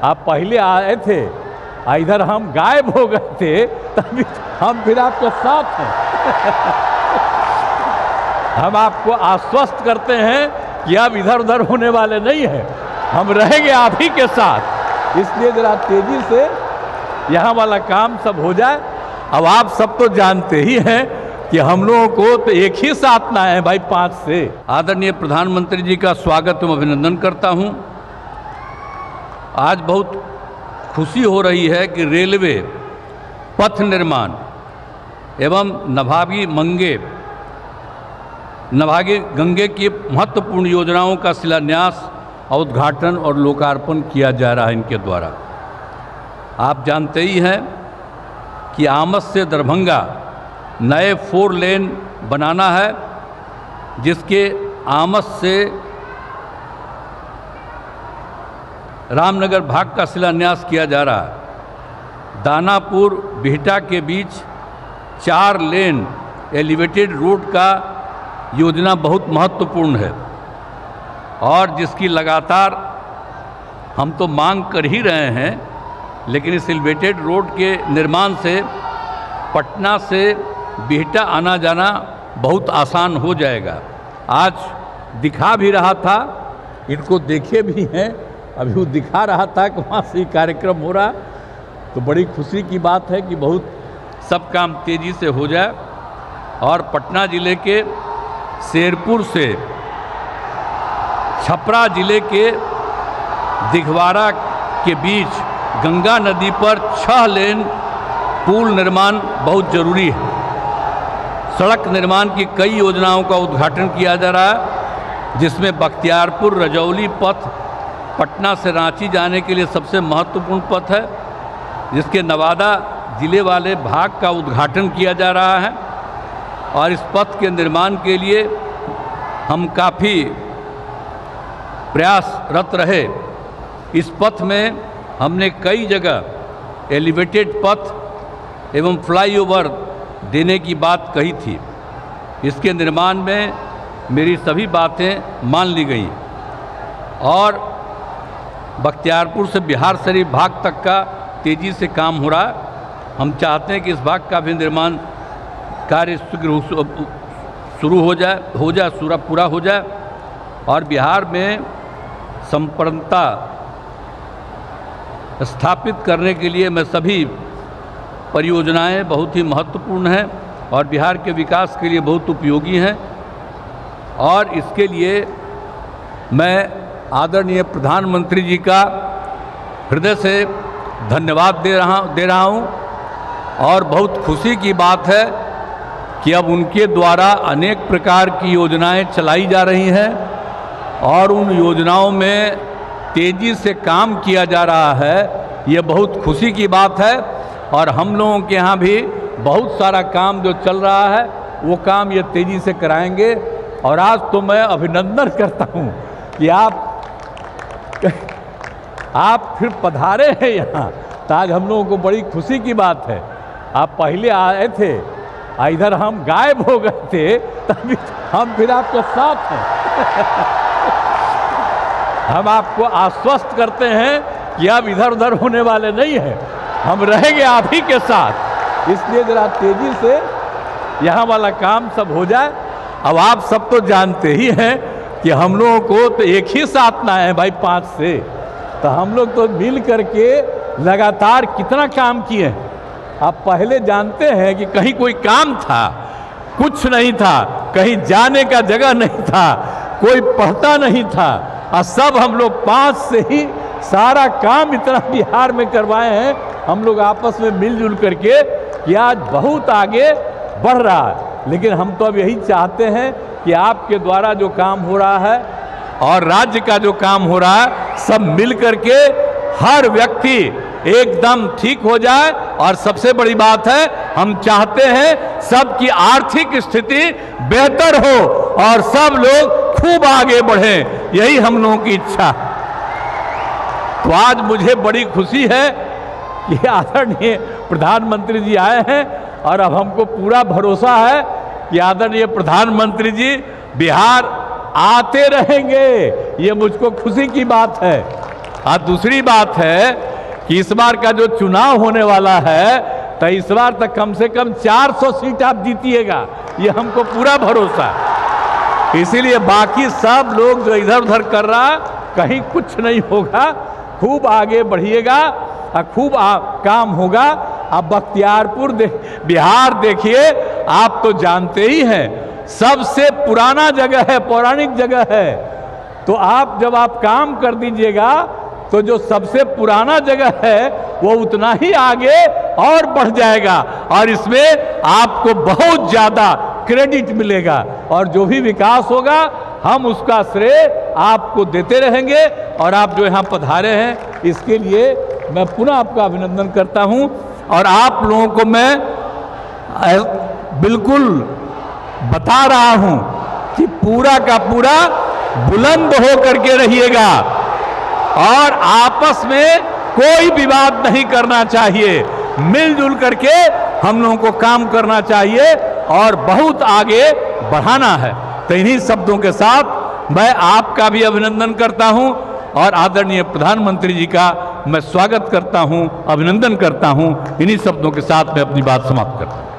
आप पहले आए थे, इधर हम गायब हो गए थे, तभी हम फिर आपके साथ हैं। हम आपको आश्वस्त करते हैं कि अब इधर उधर होने वाले नहीं हैं, हम रहेंगे आप ही के साथ। इसलिए जरा तेजी से यहाँ वाला काम सब हो जाए। अब आप सब तो जानते ही हैं कि हम लोगों को तो एक ही साथ ना है भाई 5 से। आदरणीय प्रधानमंत्री जी का स्वागत एवं अभिनंदन करता हूँ। आज बहुत खुशी हो रही है कि रेलवे, पथ निर्माण एवं नभागी गंगे की महत्वपूर्ण योजनाओं का शिलान्यास, उद्घाटन और लोकार्पण किया जा रहा है इनके द्वारा। आप जानते ही हैं कि आमस से दरभंगा नए 4 लेन बनाना है, जिसके आमस से रामनगर भाग का शिलान्यास किया जा रहा है। दानापुर बिहटा के बीच 4 लेन एलिवेटेड रोड का योजना बहुत महत्वपूर्ण है और जिसकी लगातार हम तो मांग कर ही रहे हैं, लेकिन इस एलिवेटेड रोड के निर्माण से पटना से बिहटा आना जाना बहुत आसान हो जाएगा। आज दिखा भी रहा था, इनको देखे भी हैं, अभी वो दिखा रहा था कि वहाँ से कार्यक्रम हो रहा, तो बड़ी खुशी की बात है कि बहुत सब काम तेज़ी से हो जाए और पटना जिले के शेरपुर से छपरा जिले के दिघवारा के बीच गंगा नदी पर 6 लेन पुल निर्माण बहुत जरूरी है। सड़क निर्माण की कई योजनाओं का उद्घाटन किया जा रहा है, जिसमें बख्तियारपुर रजौली पथ पटना से रांची जाने के लिए सबसे महत्वपूर्ण पथ है, जिसके नवादा जिले वाले भाग का उद्घाटन किया जा रहा है। और इस पथ के निर्माण के लिए हम काफ़ी प्रयासरत रहे। इस पथ में हमने कई जगह एलिवेटेड पथ एवं फ्लाईओवर देने की बात कही थी। इसके निर्माण में मेरी सभी बातें मान ली गई और बख्तियारपुर से बिहार शरीफ भाग तक का तेज़ी से काम हो रहा है। हम चाहते हैं कि इस भाग का भी निर्माण कार्य शुरू हो जाए पूरा हो जाए और बिहार में संप्रभुता स्थापित करने के लिए मैं सभी परियोजनाएं बहुत ही महत्वपूर्ण हैं और बिहार के विकास के लिए बहुत उपयोगी हैं। और इसके लिए मैं आदरणीय प्रधानमंत्री जी का हृदय से धन्यवाद दे रहा हूं और बहुत खुशी की बात है कि अब उनके द्वारा अनेक प्रकार की योजनाएं चलाई जा रही हैं और उन योजनाओं में तेज़ी से काम किया जा रहा है। ये बहुत खुशी की बात है और हम लोगों के यहाँ भी बहुत सारा काम जो चल रहा है वो काम ये तेज़ी से कराएंगे। और आज तो मैं अभिनंदन करता हूँ कि आप फिर पधारे हैं यहाँ, तो आज हम लोगों को बड़ी खुशी की बात है। आप पहले आए थे, इधर हम गायब हो गए थे, तभी हम फिर आपके साथ हैं। हम आपको आश्वस्त करते हैं कि अब इधर उधर होने वाले नहीं हैं, हम रहेंगे आप ही के साथ। इसलिए जरा तेजी से यहाँ वाला काम सब हो जाए। अब आप सब तो जानते ही हैं कि हम लोगों को तो एक ही साथ ना है भाई 5 से, तो हम लोग तो मिल करके लगातार कितना काम किए हैं। आप पहले जानते हैं कि कहीं कोई काम था, कुछ नहीं था, कहीं जाने का जगह नहीं था, कोई पढ़ता नहीं था, और सब हम लोग 5 से ही सारा काम इतना बिहार में करवाए हैं हम लोग आपस में मिलजुल करके कि आज बहुत आगे बढ़ रहा है। लेकिन हम तो अब यही चाहते हैं कि आपके द्वारा जो काम हो रहा है और राज्य का जो काम हो रहा है, सब मिल करके हर व्यक्ति एकदम ठीक हो जाए। और सबसे बड़ी बात है, हम चाहते हैं सबकी आर्थिक स्थिति बेहतर हो और सब लोग खूब आगे बढ़ें, यही हम लोगों की इच्छा। तो आज मुझे बड़ी खुशी है कि आदरणीय प्रधानमंत्री जी आए हैं और अब हमको पूरा भरोसा है कि आदरणीय प्रधानमंत्री जी बिहार आते रहेंगे। ये मुझको खुशी की बात है और दूसरी बात है कि इस बार का जो चुनाव होने वाला है तो इस बार तक कम से कम 400 सीट आप जीतिएगा, ये हमको पूरा भरोसा है। इसीलिए बाकी सब लोग जो इधर उधर कर रहा, कहीं कुछ नहीं होगा। खूब आगे बढ़िएगा और खूब काम होगा। अब बख्तियारपुर बिहार देखिए, आप तो जानते ही हैं सबसे पुराना जगह है, पौराणिक जगह है। तो आप जब आप काम कर दीजिएगा तो जो सबसे पुराना जगह है वो उतना ही आगे और बढ़ जाएगा और इसमें आपको बहुत ज़्यादा क्रेडिट मिलेगा और जो भी विकास होगा हम उसका श्रेय आपको देते रहेंगे। और आप जो यहाँ पधारे हैं इसके लिए मैं पुनः आपका अभिनंदन करता हूँ। और आप लोगों को मैं बिल्कुल बता रहा हूँ कि पूरा का पूरा बुलंद हो करके रहिएगा और आपस में कोई विवाद नहीं करना चाहिए, मिलजुल करके हम लोगों को काम करना चाहिए और बहुत आगे बढ़ाना है। तो इन्हीं शब्दों के साथ मैं आपका भी अभिनंदन करता हूं और आदरणीय प्रधानमंत्री जी का मैं स्वागत करता हूं, अभिनंदन करता हूं। इन्हीं शब्दों के साथ मैं अपनी बात समाप्त करता हूं।